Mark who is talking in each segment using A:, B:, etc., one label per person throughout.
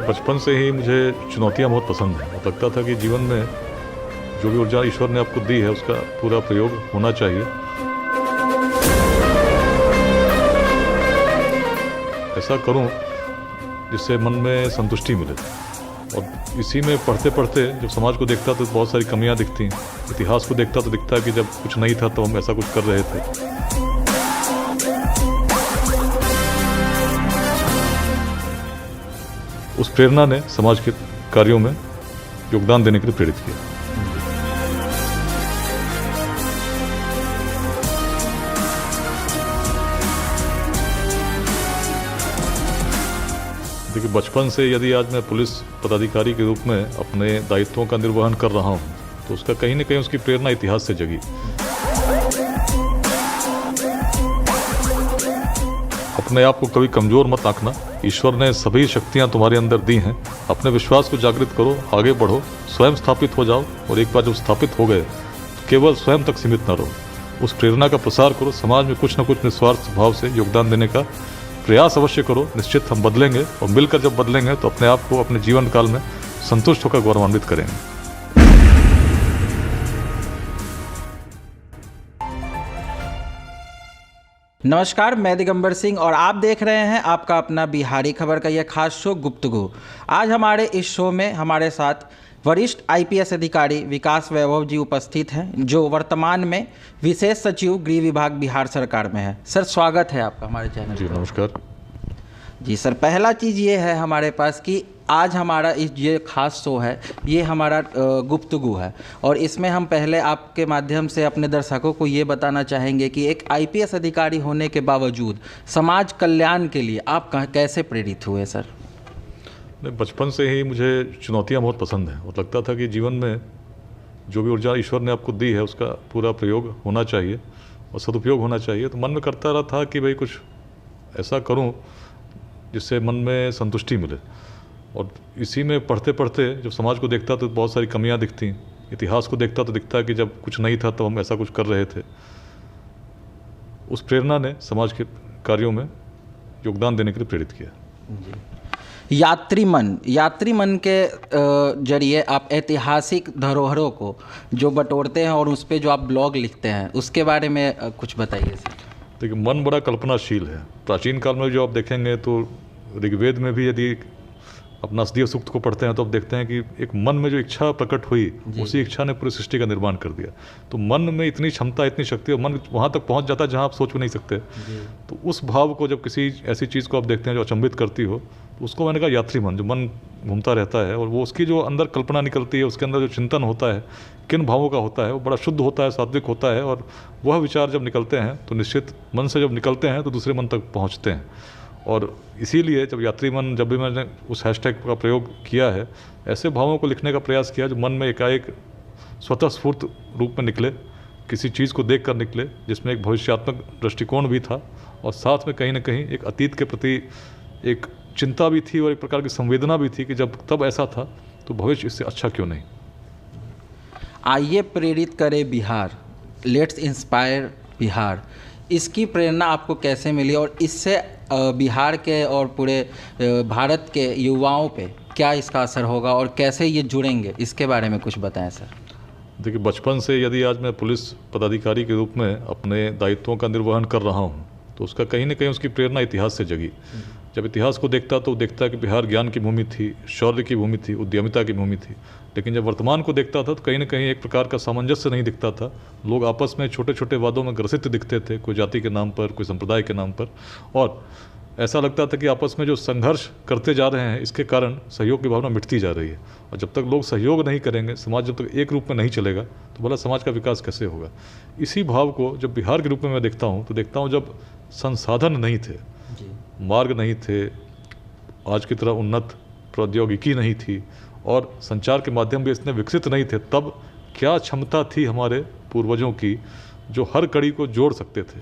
A: बचपन से ही मुझे चुनौतियाँ बहुत पसंद हैं। लगता था कि जीवन में जो भी ऊर्जा ईश्वर ने आपको दी है उसका पूरा प्रयोग होना चाहिए। ऐसा करूं जिससे मन में संतुष्टि मिले। और इसी में पढ़ते पढ़ते जब समाज को देखता तो बहुत सारी कमियां दिखती, इतिहास को देखता तो दिखता कि जब कुछ नहीं था तो हम ऐसा कुछ कर रहे थे। उस प्रेरणा ने समाज के कार्यों में योगदान देने के लिए प्रेरित किया। देखिए, बचपन से यदि आज मैं पुलिस पदाधिकारी के रूप में अपने दायित्वों का निर्वहन कर रहा हूं तो उसका कहीं न कहीं उसकी प्रेरणा इतिहास से जगी। अपने आप को कभी कमजोर मत आंकना। ईश्वर ने सभी शक्तियां तुम्हारे अंदर दी हैं। अपने विश्वास को जागृत करो, आगे बढ़ो, स्वयं स्थापित हो जाओ। और एक बार जब स्थापित हो गए तो केवल स्वयं तक सीमित न रहो। उस प्रेरणा का प्रसार करो। समाज में कुछ न कुछ निस्वार्थ भाव से योगदान देने का प्रयास अवश्य करो। निश्चित हम बदलेंगे और मिलकर जब बदलेंगे तो अपने आप को अपने जीवन काल में संतुष्ट होकर गौरवान्वित करेंगे।
B: नमस्कार, मैं दिगंबर सिंह और आप देख रहे हैं आपका अपना बिहारी खबर का यह खास शो गुप्तगू। आज हमारे इस शो में हमारे साथ वरिष्ठ आईपीएस अधिकारी विकास वैभव जी उपस्थित हैं, जो वर्तमान में विशेष सचिव गृह विभाग बिहार सरकार में है। सर, स्वागत है आपका हमारे चैनल।
A: जी नमस्कार।
B: जी सर, पहला चीज़ ये है हमारे पास कि आज हमारा ये खास शो है, ये हमारा गुप्तगू है। और इसमें हम पहले आपके माध्यम से अपने दर्शकों को ये बताना चाहेंगे कि एक आईपीएस अधिकारी होने के बावजूद समाज कल्याण के लिए आप कैसे प्रेरित हुए सर?
A: बचपन से ही मुझे चुनौतियाँ बहुत पसंद हैं। और लगता था कि जीवन में जो भी ऊर्जा ईश्वर ने आपको दी है उसका पूरा प्रयोग होना चाहिए और सदुपयोग होना चाहिए। तो मन में करता रहा था कि भाई कुछ ऐसा करूं जिससे मन में संतुष्टि मिले। और इसी में पढ़ते पढ़ते जब समाज को देखता तो बहुत सारी कमियां दिखती, इतिहास को देखता तो दिखता कि जब कुछ नहीं था तो हम ऐसा कुछ कर रहे थे। उस प्रेरणा ने समाज के कार्यों में योगदान देने के लिए प्रेरित किया।
B: यात्री मन के जरिए आप ऐतिहासिक धरोहरों को जो बटोरते हैं और उस पर जो आप ब्लॉग लिखते हैं उसके बारे में कुछ बताइए सर।
A: देखिए, मन बड़ा कल्पनाशील है। प्राचीन काल में जो आप देखेंगे तो ऋग्वेद में भी यदि आप नासदीय सूक्त को पढ़ते हैं तो आप देखते हैं कि एक मन में जो इच्छा प्रकट हुई उसी इच्छा ने पूरी सृष्टि का निर्माण कर दिया। तो मन में इतनी क्षमता, इतनी शक्ति, और मन वहाँ तक पहुँच जाता है जहाँ आप सोच भी नहीं सकते। तो उस भाव को जब किसी ऐसी चीज़ को आप देखते हैं जो अचंभित करती हो तो उसको मैंने कहा यात्री मन, जो मन घूमता रहता है और वो उसकी जो अंदर कल्पना निकलती है, उसके अंदर जो चिंतन होता है, किन भावों का होता है, वो बड़ा शुद्ध होता है, सात्विक होता है। और वह विचार जब निकलते हैं तो निश्चित मन से जब निकलते हैं तो दूसरे मन तक पहुँचते हैं। और इसीलिए जब यात्री मन, जब भी मैंने उस हैशटैग का प्रयोग किया है, ऐसे भावों को लिखने का प्रयास किया जो मन में एकाएक स्वतः स्फूर्त रूप में निकले, किसी चीज़ को देख कर निकले जिसमें एक भविष्यात्मक दृष्टिकोण भी था और साथ में कहीं ना कहीं एक अतीत के प्रति एक चिंता भी थी और एक प्रकार की संवेदना भी थी कि जब तब ऐसा था तो भविष्य इससे अच्छा क्यों नहीं।
B: आइए प्रेरित करे बिहार, लेट्स इंस्पायर बिहार। इसकी प्रेरणा आपको कैसे मिली और इससे बिहार के और पूरे भारत के युवाओं पे क्या इसका असर होगा और कैसे ये जुड़ेंगे, इसके बारे में कुछ बताएं सर।
A: देखिए, बचपन से यदि आज मैं पुलिस पदाधिकारी के रूप में अपने दायित्वों का निर्वहन कर रहा हूँ तो उसका कहीं न कहीं उसकी प्रेरणा इतिहास से जगी। जब इतिहास को देखता तो देखता कि बिहार ज्ञान की भूमि थी, शौर्य की भूमि थी, उद्यमिता की भूमि थी। लेकिन जब वर्तमान को देखता था तो कहीं ना कहीं एक प्रकार का सामंजस्य नहीं दिखता था। लोग आपस में छोटे छोटे वादों में ग्रसित दिखते थे, कोई जाति के नाम पर, कोई संप्रदाय के नाम पर। और ऐसा लगता था कि आपस में जो संघर्ष करते जा रहे हैं इसके कारण सहयोग की भावना मिटती जा रही है। और जब तक लोग सहयोग नहीं करेंगे, समाज जब तक एक रूप में नहीं चलेगा तो भला समाज का विकास कैसे होगा। इसी भाव को जब बिहार के रूप में मैं देखता हूँ तो देखता हूँ जब संसाधन नहीं थे, मार्ग नहीं थे, आज की तरह उन्नत प्रौद्योगिकी नहीं थी और संचार के माध्यम भी इतने विकसित नहीं थे, तब क्या क्षमता थी हमारे पूर्वजों की जो हर कड़ी को जोड़ सकते थे।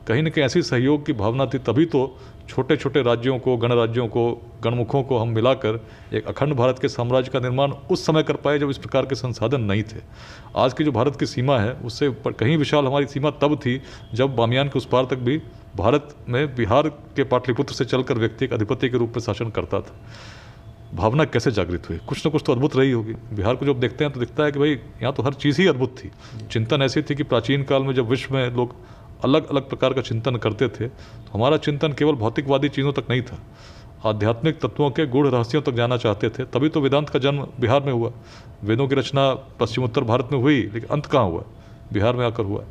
A: कहीं न कहीं ऐसी सहयोग की भावना थी, तभी तो छोटे छोटे राज्यों को, गणराज्यों को, गणमुखों को हम मिलाकर एक अखंड भारत के साम्राज्य का निर्माण उस समय कर पाए जब इस प्रकार के संसाधन नहीं थे। आज की जो भारत की सीमा है उससे कहीं विशाल हमारी सीमा तब थी जब बामियान के उस पार तक भी भारत में बिहार के पाटलिपुत्र से चलकर व्यक्ति एक अधिपति के रूप में शासन करता था। भावना कैसे जागृत हुई, कुछ ना कुछ तो अद्भुत रही होगी। बिहार को जब देखते हैं तो दिखता है कि भाई यहाँ तो हर चीज़ ही अद्भुत थी। चिंतन ऐसी थी कि प्राचीन काल में जब विश्व में लोग अलग अलग प्रकार का चिंतन करते थे तो हमारा चिंतन केवल भौतिकवादी चीज़ों तक नहीं था, आध्यात्मिक तत्वों के गूढ़ रहस्यों तक जाना चाहते थे। तभी तो वेदांत का जन्म बिहार में हुआ। वेदों की रचना पश्चिमोत्तर भारत में हुई, लेकिन अंत कहाँ हुआ, बिहार में आकर हुआ।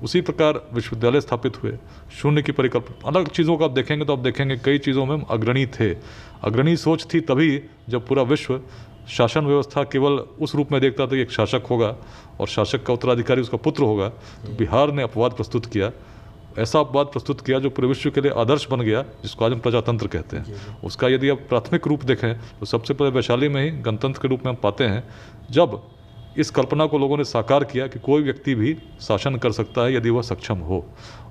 A: उसी प्रकार विश्वविद्यालय स्थापित हुए, शून्य की परिकल्पना, अलग चीज़ों को आप देखेंगे तो आप देखेंगे कई चीज़ों में हम अग्रणी थे। अग्रणी सोच थी तभी जब पूरा विश्व शासन व्यवस्था केवल उस रूप में देखता था कि एक शासक होगा और शासक का उत्तराधिकारी उसका पुत्र होगा। तो बिहार ने अपवाद प्रस्तुत किया, ऐसा अपवाद प्रस्तुत किया जो पूरे विश्व के लिए आदर्श बन गया, जिसको आज हम प्रजातंत्र कहते हैं। उसका यदि आप प्राथमिक रूप देखें तो सबसे पहले वैशाली में ही गणतंत्र के रूप में हम पाते हैं, जब इस कल्पना को लोगों ने साकार किया कि कोई व्यक्ति भी शासन कर सकता है यदि वह सक्षम हो,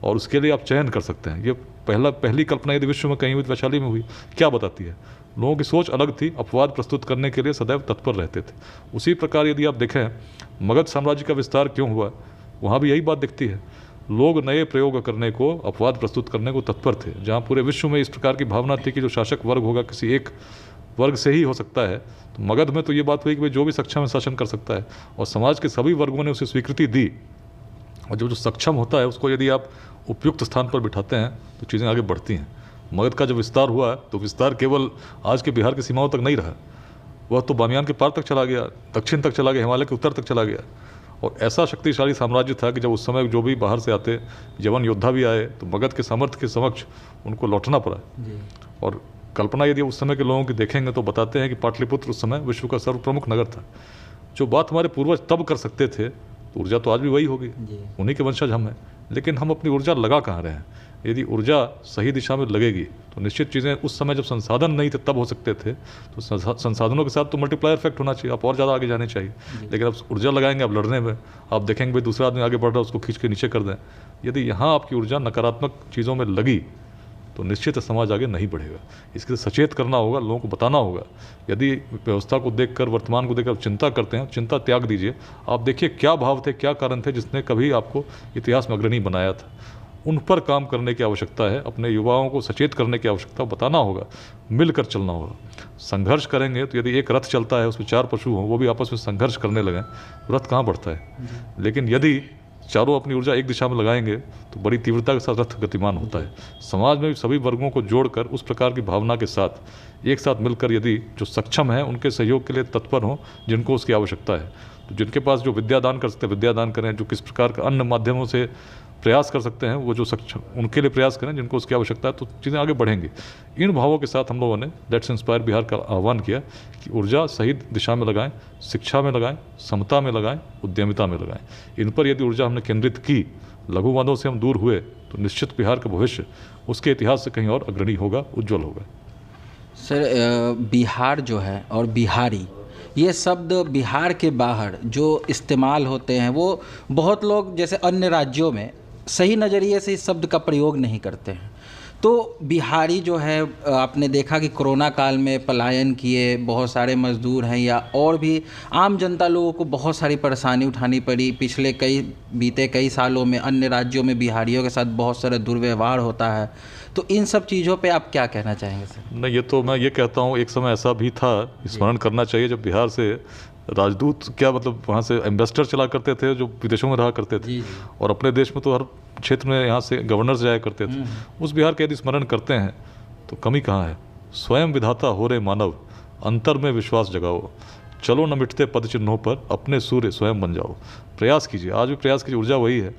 A: और उसके लिए आप चयन कर सकते हैं। ये पहली कल्पना यदि विश्व में कहीं हुई तो वैशाली में हुई। क्या बताती है? लोगों की सोच अलग थी, अपवाद प्रस्तुत करने के लिए सदैव तत्पर रहते थे। उसी प्रकार यदि आप देखें मगध साम्राज्य का विस्तार क्यों हुआ, वहाँ भी यही बात दिखती है। लोग नए प्रयोग करने को, अपवाद प्रस्तुत करने को तत्पर थे। जहाँ पूरे विश्व में इस प्रकार की भावना थी कि जो शासक वर्ग होगा किसी एक वर्ग से ही हो सकता है, तो मगध में तो ये बात हुई कि भाई जो भी सक्षम है शासन कर सकता है, और समाज के सभी वर्गों ने उसे स्वीकृति दी। और जो सक्षम होता है उसको यदि आप उपयुक्त स्थान पर बिठाते हैं तो चीज़ें आगे बढ़ती हैं। मगध का जब विस्तार हुआ तो विस्तार केवल आज के बिहार की सीमाओं तक नहीं रहा, वह तो बामियान के पार तक चला गया, दक्षिण तक चला गया, हिमालय के उत्तर तक चला गया। और ऐसा शक्तिशाली साम्राज्य था कि जब उस समय जो भी बाहर से आते यवन योद्धा भी आए तो मगध के सामर्थ्य के समक्ष उनको लौटना पड़ा। और कल्पना यदि उस समय के लोगों की देखेंगे तो बताते हैं कि पाटलिपुत्र उस समय विश्व का सर्व प्रमुख नगर था। जो बात हमारे पूर्वज तब कर सकते थे, तो ऊर्जा तो आज भी वही होगी, उन्हीं के वंशज हम हैं। लेकिन हम अपनी ऊर्जा लगा कहाँ रहे हैं? यदि ऊर्जा सही दिशा में लगेगी तो निश्चित चीज़ें उस समय जब संसाधन नहीं थे तब हो सकते थे, तो संसाधनों के साथ तो मल्टीप्लायर इफेक्ट होना चाहिए, आप और ज़्यादा आगे जाने चाहिए। लेकिन आप ऊर्जा लगाएंगे आप लड़ने में, आप देखेंगे भाई दूसरा आदमी आगे बढ़ रहा है उसको खींच के नीचे कर दें। यदि यहाँ आपकी ऊर्जा नकारात्मक चीज़ों में लगी तो निश्चित समाज आगे नहीं बढ़ेगा। इसके लिए सचेत करना होगा, लोगों को बताना होगा। यदि व्यवस्था को देखकर, वर्तमान को देखकर आप चिंता करते हैं, चिंता त्याग दीजिए। आप देखिए क्या भाव थे, क्या कारण थे जिसने कभी आपको इतिहास में अग्रणी बनाया था। उन पर काम करने की आवश्यकता है, अपने युवाओं को सचेत करने की आवश्यकता, बताना होगा, मिलकर चलना होगा। संघर्ष करेंगे तो यदि एक रथ चलता है उसमें 4 पशु हों, वो भी आपस में संघर्ष करने लगें, रथ कहाँ बढ़ता है। लेकिन यदि चारों अपनी ऊर्जा एक दिशा में लगाएंगे तो बड़ी तीव्रता के साथ रथ गतिमान होता है। समाज में सभी वर्गों को जोड़कर उस प्रकार की भावना के साथ एक साथ मिलकर यदि जो सक्षम है उनके सहयोग के लिए तत्पर हों, जिनको उसकी आवश्यकता है, तो जिनके पास जो विद्यादान कर सकते हैं विद्यादान करें, जो किस प्रकार का अन्य माध्यमों से प्रयास कर सकते हैं वो जो सक्षम उनके लिए प्रयास करें, जिनको उसकी आवश्यकता है, तो चीज़ें आगे बढ़ेंगी। इन भावों के साथ हम लोगों ने लेट्स इंस्पायर बिहार का आह्वान किया कि ऊर्जा सही दिशा में लगाएं, शिक्षा में लगाएं, समता में लगाएं, उद्यमिता में लगाएं। इन पर यदि ऊर्जा हमने केंद्रित की, लघुवादों से हम दूर हुए, तो निश्चित बिहार का भविष्य उसके इतिहास से कहीं और अग्रणी होगा, उज्ज्वल होगा।
B: सर, बिहार जो है और बिहारी, ये शब्द बिहार के बाहर जो इस्तेमाल होते हैं वो बहुत लोग जैसे अन्य राज्यों में सही नज़रिए से इस शब्द का प्रयोग नहीं करते हैं। तो बिहारी जो है, आपने देखा कि कोरोना काल में पलायन किए बहुत सारे मजदूर हैं, या और भी आम जनता लोगों को बहुत सारी परेशानी उठानी पड़ी। पिछले बीते कई सालों में अन्य राज्यों में बिहारियों के साथ बहुत सारा दुर्व्यवहार होता है। तो इन सब चीज़ों पे आप क्या कहना चाहेंगे सर?
A: नहीं, ये तो मैं ये कहता हूँ एक समय ऐसा भी था, स्मरण करना चाहिए, जब बिहार से राजदूत, क्या मतलब वहाँ से एम्बेसडर चला करते थे जो विदेशों में रहा करते थे। और अपने देश में तो हर क्षेत्र में यहाँ से गवर्नर्स जाया करते थे। उस बिहार के यदि स्मरण करते हैं तो कमी कहाँ है? स्वयं विधाता हो रे मानव, अंतर में विश्वास जगाओ, चलो न मिटते पद चिन्हों पर, अपने सूर्य स्वयं बन जाओ। प्रयास कीजिए, आज भी प्रयास कीजिए, ऊर्जा वही है।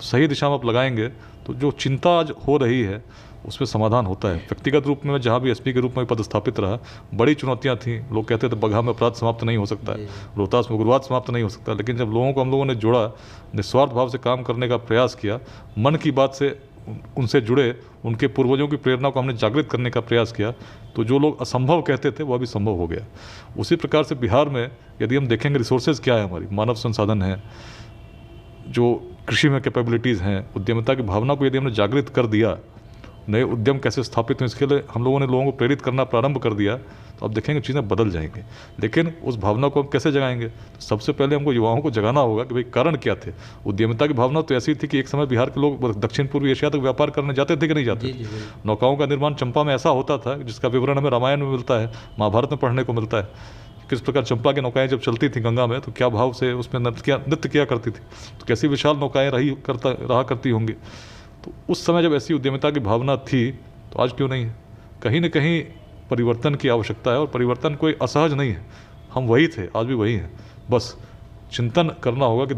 A: सही दिशा में आप लगाएंगे तो जो चिंता आज हो रही है उसमें समाधान होता है। व्यक्तिगत रूप में जहाँ भी एसपी के रूप में पदस्थापित रहा, बड़ी चुनौतियाँ थीं। लोग कहते थे बगहा में अपराध समाप्त नहीं हो सकता है, रोहतास में उग्रवाद समाप्त नहीं हो सकता, लेकिन जब लोगों को हम लोगों ने जोड़ा, निस्वार्थ भाव से काम करने का प्रयास किया, मन की बात से उनसे जुड़े, उनके पूर्वजों की प्रेरणा को हमने जागृत करने का प्रयास किया, तो जो लोग असंभव कहते थे वह भी संभव हो गया। उसी प्रकार से बिहार में यदि हम देखेंगे रिसोर्सेज क्या है, हमारी मानव संसाधन है, जो कृषि में कैपेबिलिटीज़ हैं, उद्यमिता की भावना को यदि हमने जागृत कर दिया नए उद्यम कैसे स्थापित हों, इसके लिए हम लोगों ने लोगों को प्रेरित करना प्रारंभ कर दिया, तो अब देखेंगे चीज़ें बदल जाएंगी। लेकिन उस भावना को हम कैसे जगाएंगे? तो सबसे पहले हमको युवाओं को जगाना होगा कि भाई कारण क्या थे। उद्यमिता की भावना तो ऐसी थी कि एक समय बिहार के लोग दक्षिण पूर्वी एशिया तक व्यापार करने जाते थे कि नहीं जाते थे। नौकाओं का निर्माण चंपा में ऐसा होता था जिसका विवरण हमें रामायण में मिलता है, महाभारत में पढ़ने को मिलता है। किस प्रकार चंपा की नौकाएं जब चलती थी गंगा में तो क्या भाव से उसमें नृत्य किया करती थी, तो कैसी विशाल नौकाएं रहा करती होंगी। तो उस समय जब ऐसी उद्यमिता की भावना थी तो आज क्यों नहीं है? कहीं न कहीं परिवर्तन की आवश्यकता है, और परिवर्तन कोई असहज नहीं है। हम वही थे, आज भी वही हैं। बस चिंतन करना होगा कि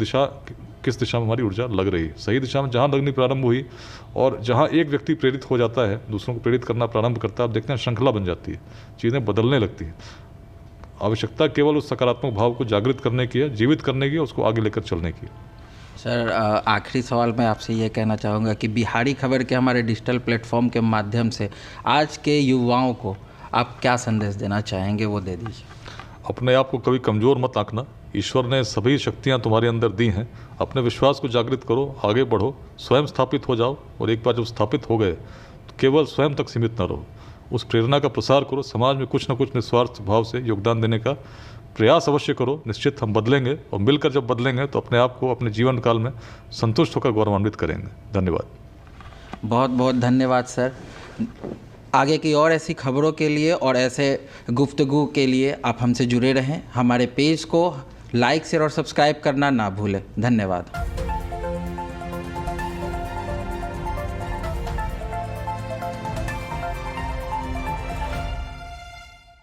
A: किस दिशा में हमारी ऊर्जा लग रही है। सही दिशा में जहाँ लगनी प्रारंभ हुई और जहाँ एक व्यक्ति प्रेरित हो जाता है, दूसरों को प्रेरित करना प्रारंभ करता है, आप देखते हैं श्रृंखला बन जाती है, चीज़ें बदलने लगती हैं। आवश्यकता केवल उस सकारात्मक भाव को जागृत करने की है, जीवित करने की है, उसको आगे लेकर चलने की।
B: सर, आखिरी सवाल मैं आपसे ये कहना चाहूँगा कि बिहारी खबर के हमारे डिजिटल प्लेटफॉर्म के माध्यम से आज के युवाओं को आप क्या संदेश देना चाहेंगे, वो दे दीजिए।
A: अपने आप को कभी कमज़ोर मत आंकना। ईश्वर ने सभी शक्तियाँ तुम्हारे अंदर दी हैं। अपने विश्वास को जागृत करो, आगे बढ़ो, स्वयं स्थापित हो जाओ, और एक बार जब स्थापित हो गए तो केवल स्वयं तक सीमित न रहो। उस प्रेरणा का प्रसार करो, समाज में कुछ न कुछ निस्वार्थ भाव से योगदान देने का प्रयास अवश्य करो। निश्चित हम बदलेंगे, और मिलकर जब बदलेंगे तो अपने आप को अपने जीवन काल में संतुष्ट होकर गौरवान्वित करेंगे। धन्यवाद।
B: बहुत बहुत धन्यवाद सर। आगे की और ऐसी खबरों के लिए और ऐसे गुफ्तगू के लिए आप हमसे जुड़े रहें। हमारे पेज को लाइक शेयर और सब्सक्राइब करना ना भूलें। धन्यवाद।